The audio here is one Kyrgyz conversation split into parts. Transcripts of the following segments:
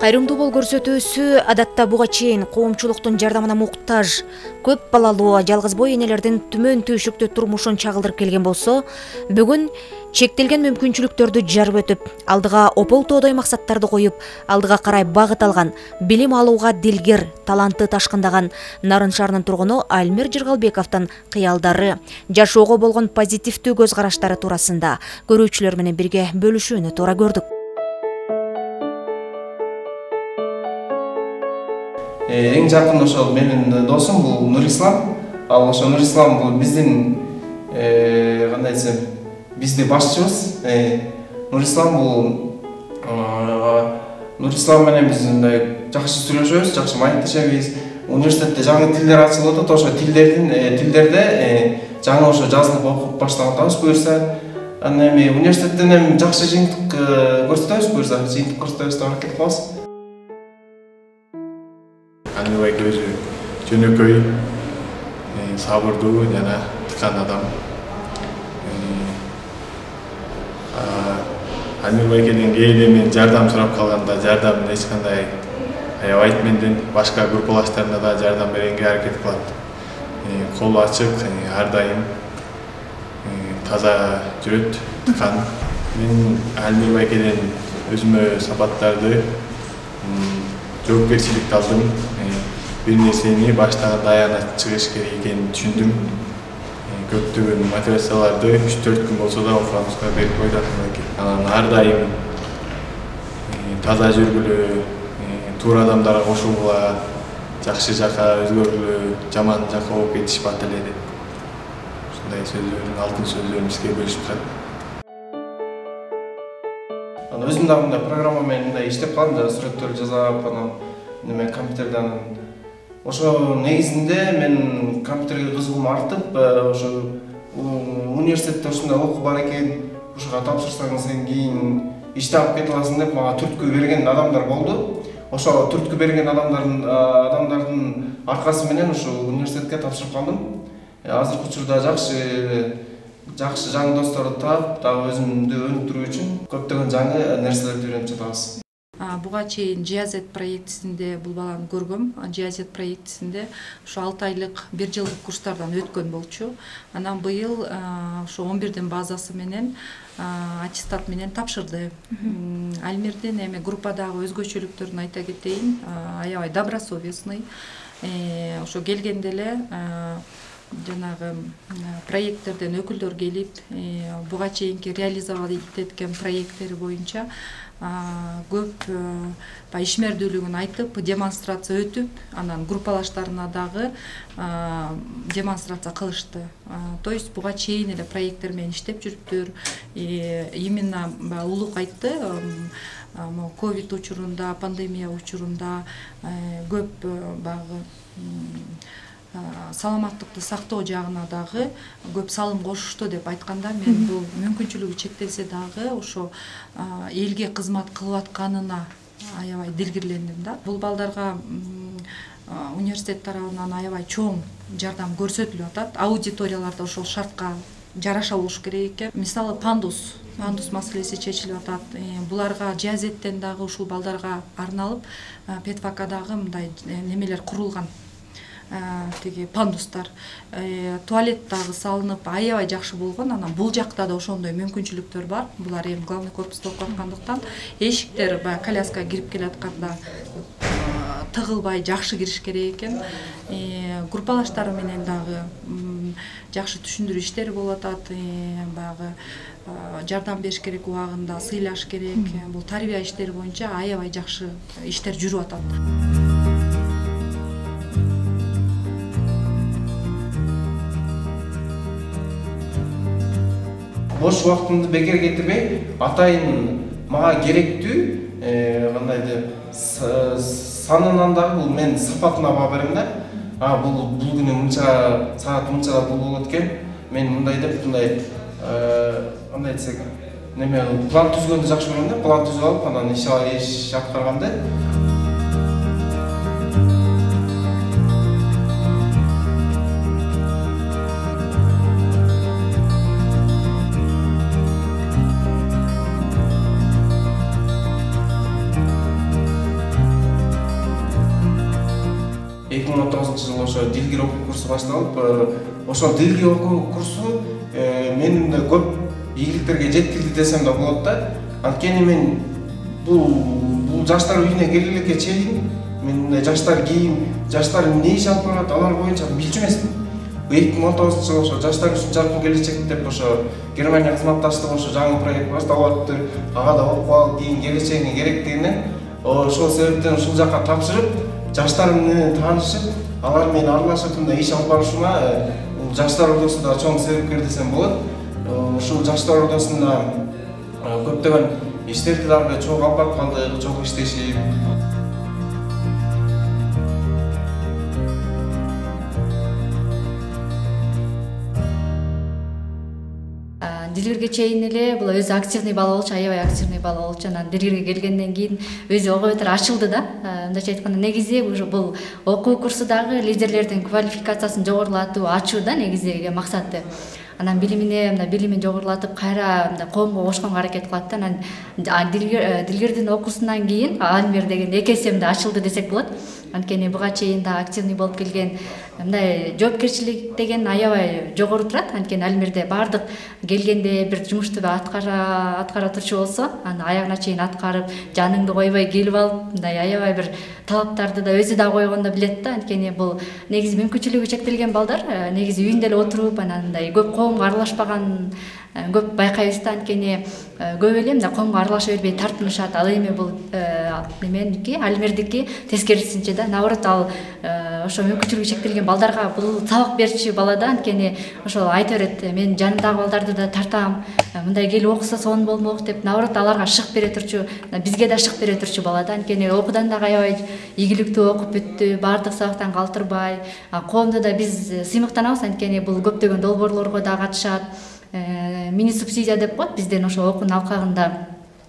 Кайрымдуу бол көрсөтүүсү адатта буга чейин коомчулуктун жардамына муктаж көп балалуу жалгыз бой энелердин түмөн түйшүктүү турмушун чагылдырып келген болсо, бүгүн чектелген мүмкүнчүлүктөрдү жарып өтүп, алдыга опол-тоодой максаттарды коюп, алдыга карай багыт алган, билим алууга дилгер, таланты ташкындаган Нарын шаарынын тургуну Альмир Жыргалбековдун кыялдары, жашоого болгон позитивдүү көз караштары туурасында көрүүчүлөр менен бирге бөлүшүүнү туура көрдүк. Эң жакын ошол менин досум бул Нурислам. Ал ошо Нурислам бул биздин кандай десем, биздин башчыбыз. Нурислам менен биз мындай жакшы сүйлөшөбүз, жакшы маектешебиз. Университетте жаңы тилдер ачылып атат, ошо тилдерде жаңы ошо жазылып окуп баштап атабыз буюрса. Анан эми университеттен эми жакшы жыйынтык көрсөтөбүз, буюрса жыйынтык көрсөтөбүз деп аракет кылабыз. Альмир өзү жөнөкөй, сабырдуу жана тыкан адам. Альмир байкеден кээде мен жардам сурап калганда жардамын эч кандай аябайт, менден башка группалаштарына да жардам бергенге аракет кылат. Колу ачык, ар дайым таза жүрөт, тыкан. Мен Альмир байкеден өзүмө сапаттарды, жоопкерчиликти алдым. Бир нерсени баштаганда аягына чыгыш керек экенин түшүндүм. Көптөгөн мотивацияларды 3-4 күн болсо да окуганыбызга берип койду. Анан ар дайым таза жүргүлө, туура адамдарга кошулгула, жакшы жака өзгөргүлө, жаман жака болуп кетишпат эле деп. Ушундай сөздөрдүн алтын сөздөрүн бизге бөлүшүп турат. Анан өзүм дагы мындай программа менен мындай иштеп калдым, сүрөттөр жасап, анан неме компьютерден. Ошо негизинде мен компьютерге кызыгуум артып, ошо университетте ушундай окуу бар экен, ушуга тапшырсаң кийин иш таап кете аласың деп мага түрткү берген адамдар болду. Ошо түрткү берген адамдардын аркасы менен ушу университетке тапшырып калдым. Азыркы учурда жакшы жаңы досторду таап, дагы өзүмдү өнүктүрүү үчүн көптөгөн жаңы нерселерди үйрөнүп жатабыз. Буга чейин GIZ проектисинде бул баланы көргөм. GIZ проектисинде ушу 6 айлык 1 жылдык курстардан өткөн болчу. Анан быйыл ушу 11дин базасы менен аттестат менен тапшырды. Альмирдин эми группадагы өзгөчөлүктөрүн айта кетейин. Аябай добросовестный. Ошо келгенде эле жанагы проекттерден өкүлдөр келип, буга чейинки реализовать эткен проекттери боюнча көп ишмердүүлүгүн айтып, демонстрация өтүп, анан группалаштарына дагы демонстрация кылышты. То есть буга чейин эле проекттер менен иштеп жүрүптүр. Именно улук айтты, ковид учурунда, пандемия учурунда көп багы саламаттыкты сактоо жагына дагы көп салым кошушту деп айтканда, мен бул мүмкүнчүлүгү чектелсе дагы ошо элге кызмат кылып атканына аябай дилгирлендим да. Бул балдарга университет тарабынан аябай чоң жардам көрсөтүлүп атат. Аудиторияларда ошол шартка жараша болуш керек экен. Мисалы пандус маселеси чечилип атат. Буларга GIZ-тен дагы ушул балдарга арналып педфакадагы мындай немелер курулган. Тиги пандустар, туалет дагы салынып, аябай жакшы болгон. Анан бул жакта да ошондой мүмкүнчүлүктөр бар. Булар эми главный корпуста окуп аткандыктан эшиктер коляска кирип келатканда тыгылбай жакшы кириш керек экен. Группалаштары менен дагы жакшы түшүндүрүү иштери болуп атат. Багы жардам бериш керек убагында, сыйлаш керек. Бул тарбия иштери боюнча аябай жакшы иштер жүрүп атат. Бош убактымды бекер кетирбей, атайын мага керектүү, кандай деп, санынан дагы бул мен сапатына баа берем да. Бул күнү мынча саат мынчада бул болот экен. Мен мындай деп, мындай кандай десек, неме план түзгөндү жакшы көрөм да. План түзүп алып, анан иш аткарганды. жыл ошо дилгир окуу курсу башталып, ошол дилгир окуу курсу мен көп ийгиликтерге жеткирди десем да болот да. Анткени мен бул жаштар үйүнө келгенге чейин мен жаштар кийим, жаштар эмне иш алып барат, алар боюнча билчү эмесмин. 2019-жылы ошо жаштар үчүн жаркын келечек деп ошо Германия кызматташтыгы ошо жаңы проект башталып атты. Ага да окуп алып, кийин келечегине керектигинен ошол себептен ушул жака тапшырып, жаштар менен таанышып, алар менен аралашып мындай иш алып барышыма жаштар ордосунда чоң себепкер десем болот. Ушул жаштар ордосунда көптөгөн иштерди дагы чогуу алып барып калдык, чогуу иштешип. Дилгирге чейин эле бул өзү активный бала болчу, аябай активный бала болчу. Анан Дилгирге келгенден кийин өзү ого бетер ачылды да. Мындайча айтканда негизи бул окуу курсу дагы лидерлердин квалификациясын жогорулатуу, ачуу да негизи максаты. Анан билимин жогорулатып кайра коомго кошконго аракет кылат да. Анан Дилгирдин окуусунан кийин Альмир деген эки эсемде ачылды десек болот. Анткени буга чейин да активный болуп келген, мындай жоопкерчилик деген аябай жогору турат. Анткени Альмирде бардык келгенде бир жумушту аткара турчу болсо, аны аягына чейин аткарып, жаныңды койбой келип алып, мындай аябай бир талаптарды да өзү да койгонду билет да. Анткени бул негизи мүмкүнчүлүгү чектелген балдар негизи үйүндө эле отуруп, анан мындай көп коомго аралашпаган көп байкайбыз да. Анткени көп эле мындай коомго аралаша бербей тартынышат. Ал эми бул неменики, Альмирдики тескерисинче да. Наоборот, ал ошо мүмкүнчүлүгү чектелген балдарга бул сабак берчү бала да. Анткени ошол айта берет, мен жанымдагы балдарды да тартам, мындай келип окуса сонун болмок деп. Наоборот, аларга шык бере турчу, бизге да шык бере турчу бала да. Анткени окуудан дагы аябай ийгиликтүү окуп бүттү, баардык сабактан калтырбай. Коомдо да биз сыймыктанабыз, анткени бул көптөгөн долбоорлорго да катышат. Мини субсидия деп коет, бизден ошо окуунун алкагында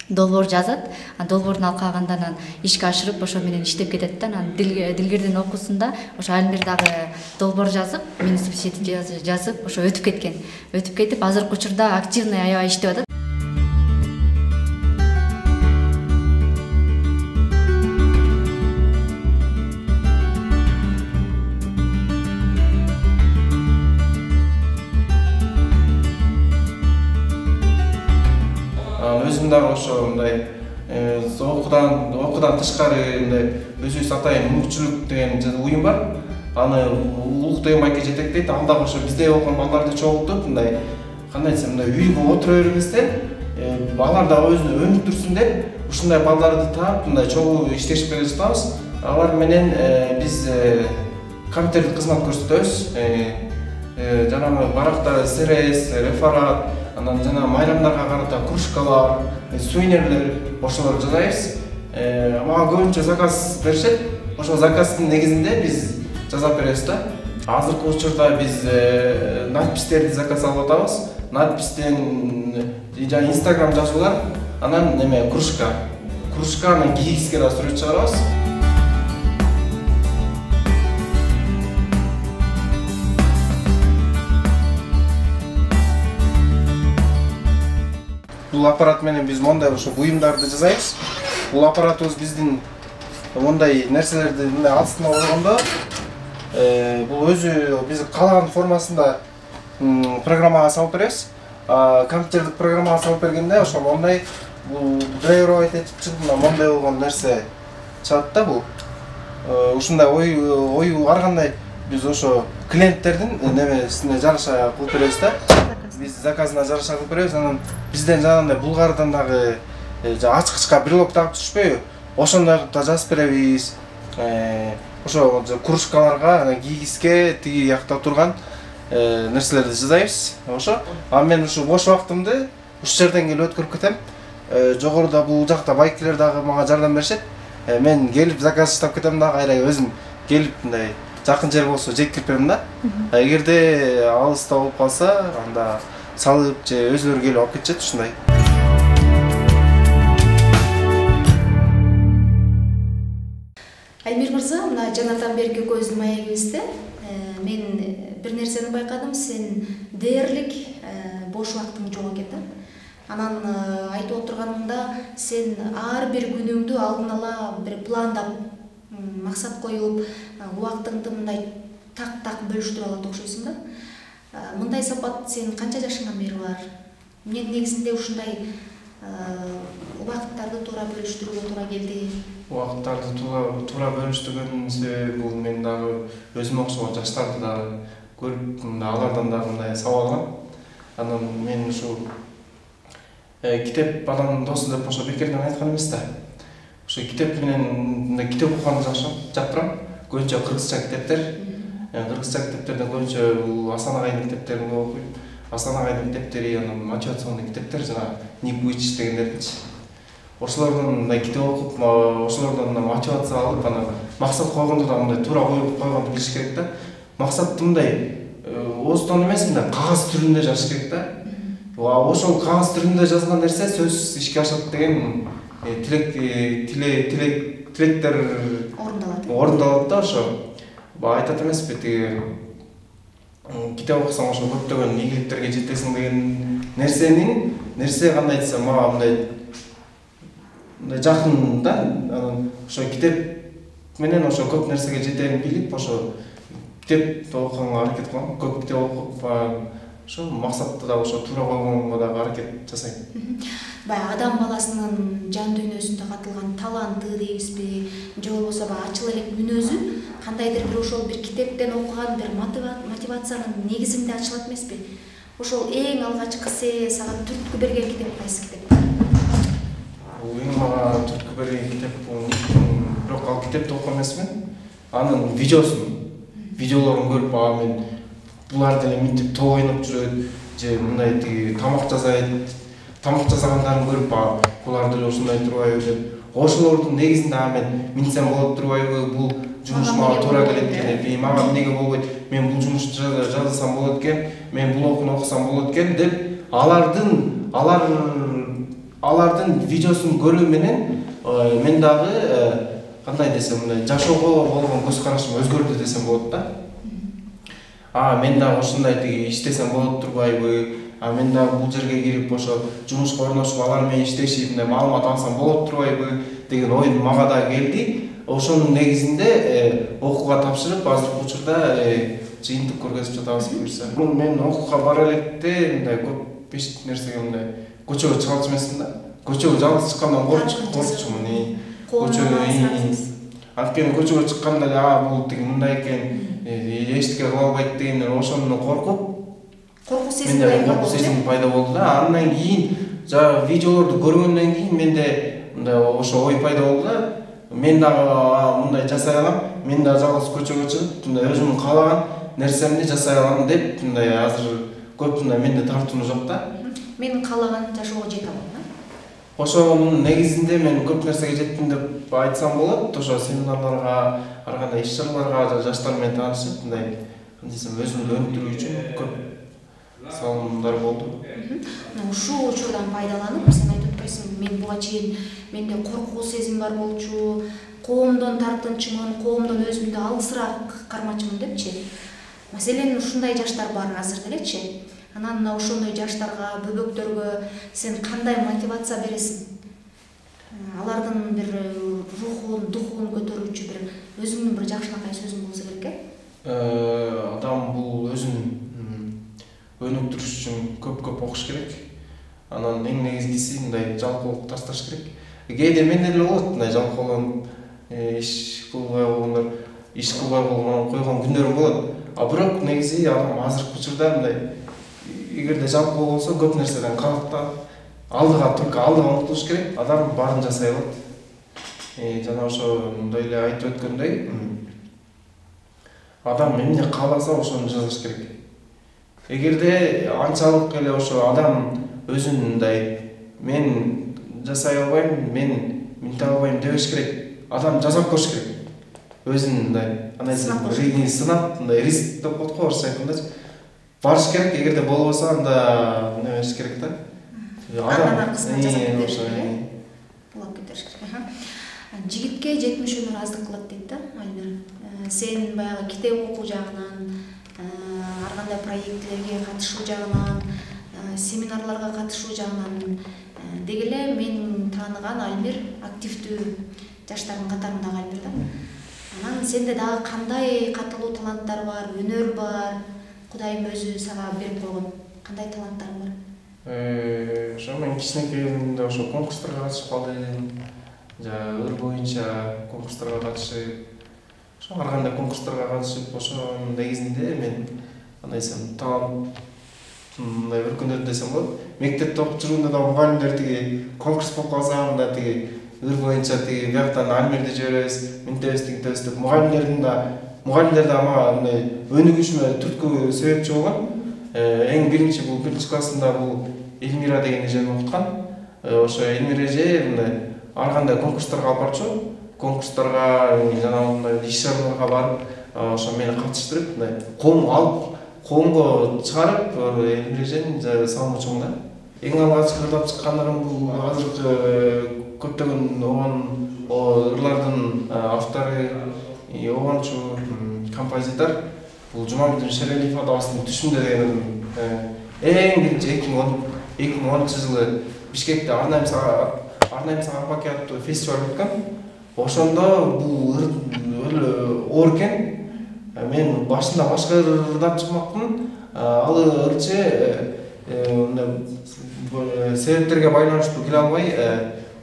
долбоор жазат. Долбоордун алкагында анан ишке ашырып, ошо менен иштеп кетет да. Анан Дилгирдин окуусунда ошо Альмир дагы долбоор жазып, мини субсидия жазып, ошо өтүп кеткен. Өтүп кетип, азыркы учурда активный аябай иштеп атат. Өзүм дагы ошо мындай окуудан тышкары мындай өзүбүз атайын мүмкүнчүлүк деген уюм бар. Аны Улук деген байке жетектейт. Ал дагы ошо бизде окуган балдарды чогултуп, мындай кандай десем, мындай үйгө отура бербестен, алар да өзүнө өнүктүрсүн деп, ушундай балдарды таап, мындай чогуу иштешип келе жатабыз. Алар менен биз компьютердик кызмат көрсөтөбүз. Жанагы баракта СРС, реферат, анан жана майрамдарга карата кружкалар, сувенирлер ошолорду жасайбыз. Мага көбүнчө заказ беришет. Ошол заказдын негизинде биз жасап беребиз да. Азыркы учурда биз надпистерди заказ алып атабыз. Надпистен жана Instagram жазуулар, анан кружка. Кружканы кийгизге да сүрөт чыгарабыз. Бул аппарат менен биз мондай ошо буюмдарды жасайбыз. Бул аппаратыбыз биздин мондай нерселерди мындай астына койгондо, бул өзү биз каалаган формасында программага салып беребиз. Компьютердик программага салып бергенде ошо мондай бул драйвер айтып чыгып, мондай болгон нерсе чыгат да бул. Ушундай ою ар кандай биз ошо клиенттердин немесине жараша кылып беребиз да. Биз заказына жараша кылып беребиз. Анан бизден жанагындай Булгардан дагы ачкычка брелок тагып түшпөйбү? Ошондой да жазып беребиз. Ошо кружкаларга, кийгизге тиги жакта турган нерселерди жасайбыз. Ошо. Мен ушу бош убактымды ушул жерден келип өткөрүп кетем. Жогоруда бул жакта байкелер дагы мага жардам беришет. Мен келип заказ иштеп кетем дагы, кайра өзүм келип мындай жакын жер болсо жеткирип берем да. Эгерде алыста болуп калса, анда салып же өзүлөрү келип алып кетишет ушундай. Альмир мырза, мына жанатан берки көздүн маегибизде мен бир нерсени байкадым. Сен дээрлик бош убактың жок экен да. Анан айтып отурганымда сен ар бир күнүңдү алдын ала бир пландап максат коюп убактыңды мындай так бөлүштүрүп алат окшойсуң да. Мындай сапат сен канча жашыңдан бери бар? Мен негизинде ушундай убакыттарды туура бөлүштүрүүгө туура келди. Убакыттарды туура бөлүштүргөн себеби бул мен дагы өзүмө окшогон жаштарды да көрүп, алардан дагы мындай сабак алам. Анан мен ушу китеп адамдын досу деп ошо бекерден айткан эмес да. Ошо китеп менен китеп окуганды жактырам. Көбүнчө кыргызча китептер. Кыргызча китептерден көбүнчө бул Асан агайдын китептерин окуйм. Асан агайдын китептери, анан мотивационный китептер, жана Ник Вуйчич дегендердинчи. Ошолордон китеп окуп, ошолордон мотивация алып, анан максат койгондо да мындай туура коюп койгонду билиш керек да. Максатты мындай ооздон эмес, мындай кагаз түрүндө жазыш керек да. Ошол кагаз түрүндө жазган нерсе сөзсүз ишке ашат деген тилектер орундалат да. Ошо айтат эмеспи, тиги китеп окусаң ошо көптөгөн ийгиликтерге жетесиң деген нерсе кандай десем мага мындай жакын да. Анан ошо китеп менен ошо көп нерсеге жетерин билип, ошо китеп окуганга аракет кылам. Көп китеп окуп, ошо максатты да ошо туура койгонго дагы аракет жасайм. Баягы адам баласынын жан дүйнөсүндө катылган таланты дейбизби, же болбосо баягы ачыл элек мүнөзү кандайдыр бир ошол бир китептен окуган бир мотивациянын негизинде ачылат эмеспи? Ошол эң алгачкы сага түрткү берген китеп кайсы китеп? Бул эң мага түрткү берген китеп бул, бирок ал китепти окуган эмесмин. Анын видеолорун көрүп, мен булар деле мынтип топ ойноп жүрөт, же мындай тиги тамак жасагандарын көрүп, булар деле ушундай турбайбы деп, ошолордун негизинде мен минсем болот турбайбы, бул жумуш мага туура келет экен, мага эмнеге болбойт, мен бул жумушту жасасам болот экен, мен бул окууну окусам болот экен деп, алардын видеосун көрүү менен мен дагы кандай десем, мындай жашоого болгон көз карашым өзгөрдү десем болот да. Мен дагы ушундай тиги иштесем болот турбайбы, мен дагы бул жерге кирип ошо жумушка орношуп алар менен иштешип мындай маалымат алсам болот турбайбы деген ой мага да келди. Ошонун негизинде окууга тапшырып, азыркы учурда жыйынтык көргөзүп жатабыз буюрса. Мен окууга бара электе мындай көп беш нерсеге мындай көчөгө чыгалчу эмесмин да. Көчөгө жалгыз чыккандан коркчумун. Анткени көчөгө чыкканда эле бул тиги мындай экен, эчтеке кыла албайт дегенден ошондон коркуу сезими пайда болду да. Андан кийин видеолорду көргөндөн кийин менде мындай ошо ой пайда болду да. Мен дагы мындай жасай алам, мен дагы жалгыз көчөгө чыгып, мындай өзүмдүн каалаган нерсемди жасай алам деп, мындай азыр көп мындай менде тартууну жок да. Мен каалаган жашоого жете алам. Ошонун негизинде мен көп нерсеге жеттим деп айтсам болот. Ошо семинарларга, ар кандай иш-чараларга жаштар менен таанышып, мындай десем өзүмдү өнүктүрүү үчүн көп салымдар болду. Ушул учурдан пайдаланып, сен айтып атпайсың, мен буга чейин менде коркуу сезим бар болчу, коомдон тартынчумун, коомдон өзүмдү алысыраак кармачумун депчи. Маселен ушундай жаштар бар азыр делечи. Анан ошондой жаштарга, бөбөктөргө сен кандай мотивация бересиң? Алардын бир рухун, духун көтөрүүчү бир өзүңдүн бир жакшынакай сөзүң болсо керек э? Адам бул өзүн өнүктүрүш үчүн көп окуш керек. Анан эң негизгиси мындай жалкоолук ташташ керек. Кээде менде деле болот мындай жалкоолонуп, иш кылбай койгон күндөрүм болот. Бирок негизи адам азыркы учурда мындай эгерде жалкоо болсо көп нерседен калыктап, алдыга умтулуш керек. Адам баарын жасай алат. Жана ошо мындай эле айтып өткөндөй, адам эмне кааласа ошону жасаш керек. Эгерде анчалык эле ошо адам өзүн мындай мен жасай албайм, мен минте албайм дебеш керек. Адам жасап көрүш керек. Өзүн мындай сынап, мындай риск деп коет го орусча айтканда. Барыш керек, эгерде болбосо анда эмне бериш керек да. Андан аркысынан жасап кетиш керек. Булап кетиш керек. Жигитке 70 өмүр аздык кылат дейт да, Альбер. Сен баягы китеп окуу жагынан, ар кандай проектлерге катышуу жагынан, семинарларга катышуу жагынан деги эле мен тааныган Альбер активдүү жаштардын катарындагы Альбер да. Анан сенде дагы кандай катылуу таланттар бар, өнөр бар? Кудайым өзү сага берип койгон кандай таланттарың бар? Ошо мен кичинекей кезимде ошо конкурстарга катышып калдым. Ыр боюнча конкурстарга катышып, ошо ар кандай конкурстарга катышып, ошонун негизинде мен кандай десем, талант мындай өркүндөдү десем болот. Мектепте окуп жүргөндө да мугалимдер тиги конкурс болуп калса, мында тиги ыр боюнча тиги бияктан альмирди жиберебиз, мынтебиз тигинтебиз деп мугалимдер да мага мындай өнүгүшүмө түрткү себепчи болгон. Эң биринчи бул 1-классында бул Эльмира деген эжени окуткан. Ошо Эльмира эже мындай ар кандай конкурстарга алып барчу. Конкурстарга жана мындай иш-чараларга барып, ошо мени катыштырып, мындай коомго чыгарып, Эльмира эженин салымычумун да. Эң алгач ырдап чыккандарым бул азыркы көптөгөн ырлардын автору, оончу композитор бул Жумабек Шералиев атабыздын Түшүмдө деген эң биринчи 2010 жылы Бишкекте Арнайым Саган Баки аттуу фестиваль өткөн. Ошондо бул ыр оор экен. Мен башында башка ырдап чыкмакмын. Ал ырчы себептерге байланыштуу келе албай,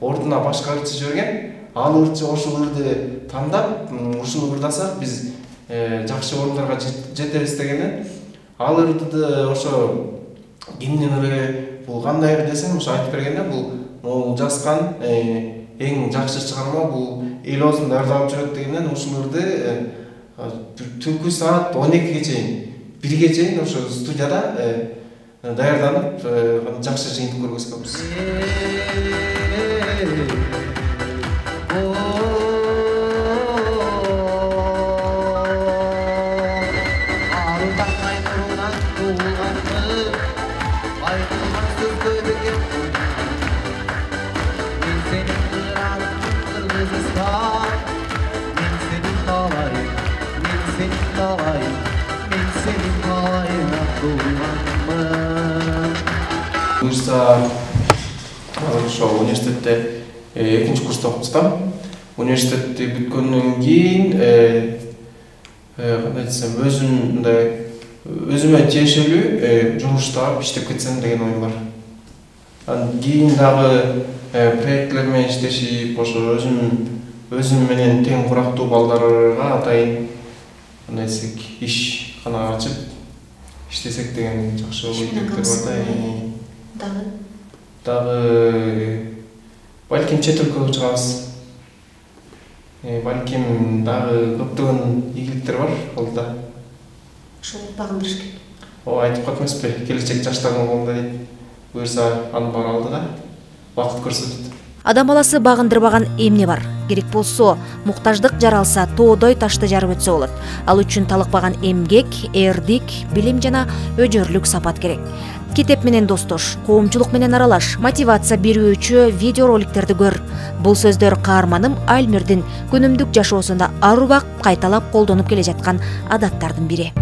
ордуна башка ырчы жиберген. Ал ырчы ошол ырды тандап, ушуну ырдасак биз жакшы орундарга жетебиз дегенде, ал ырды ошо кимдин ыры, бул кандай ыр десем, ошо айтып бергенде, бул жазган эң жакшы чыгарма бул эл оозунда ырдалып жүрөт дегенден, ушул ырды түнкү саат 12ге чейин, 1ге чейин ошо студияда даярданып, жакшы жыйынтык көргөзгөнбүз. Буюрса, ошо университетте экинчи курста окуп жатам. Университетти бүткөндөн кийин кандай десем, өзүмө тиешелүү жумушта иштеп кетсем деген оюм бар. Анан кийин дагы проектлер менен иштешип, ошо өзүм менен тең курактуу балдарга атайын кандай десек, ишкана ачып иштесек деген жакшы ой бар да. Дагы балким чет өлкөгө чыгабыз. Балким дагы көптөгөн ийгиликтер бар алда. Ошол багындырыш керек. Айтып коет эмеспи, келечек жаштардын колунда дейт. Буюрса анын баары алдыда. Убакыт көрсөтөт. Адам баласы багындырбаган эмне бар? Керек болсо, муктаждык жаралса, тоодой ташты жарып өтсө болот. Ал үчүн талыкпаган эмгек, эрдик, билим жана өжөрлүк сапат керек. Китеп менен достош, коомчулук менен аралаш, мотивация берүүчү видеороликтерди көр. Бул сөздөр каарманым Альмирдин күнүмдүк жашоосунда ар убак кайталап колдонуп келе жаткан адаттардын бири.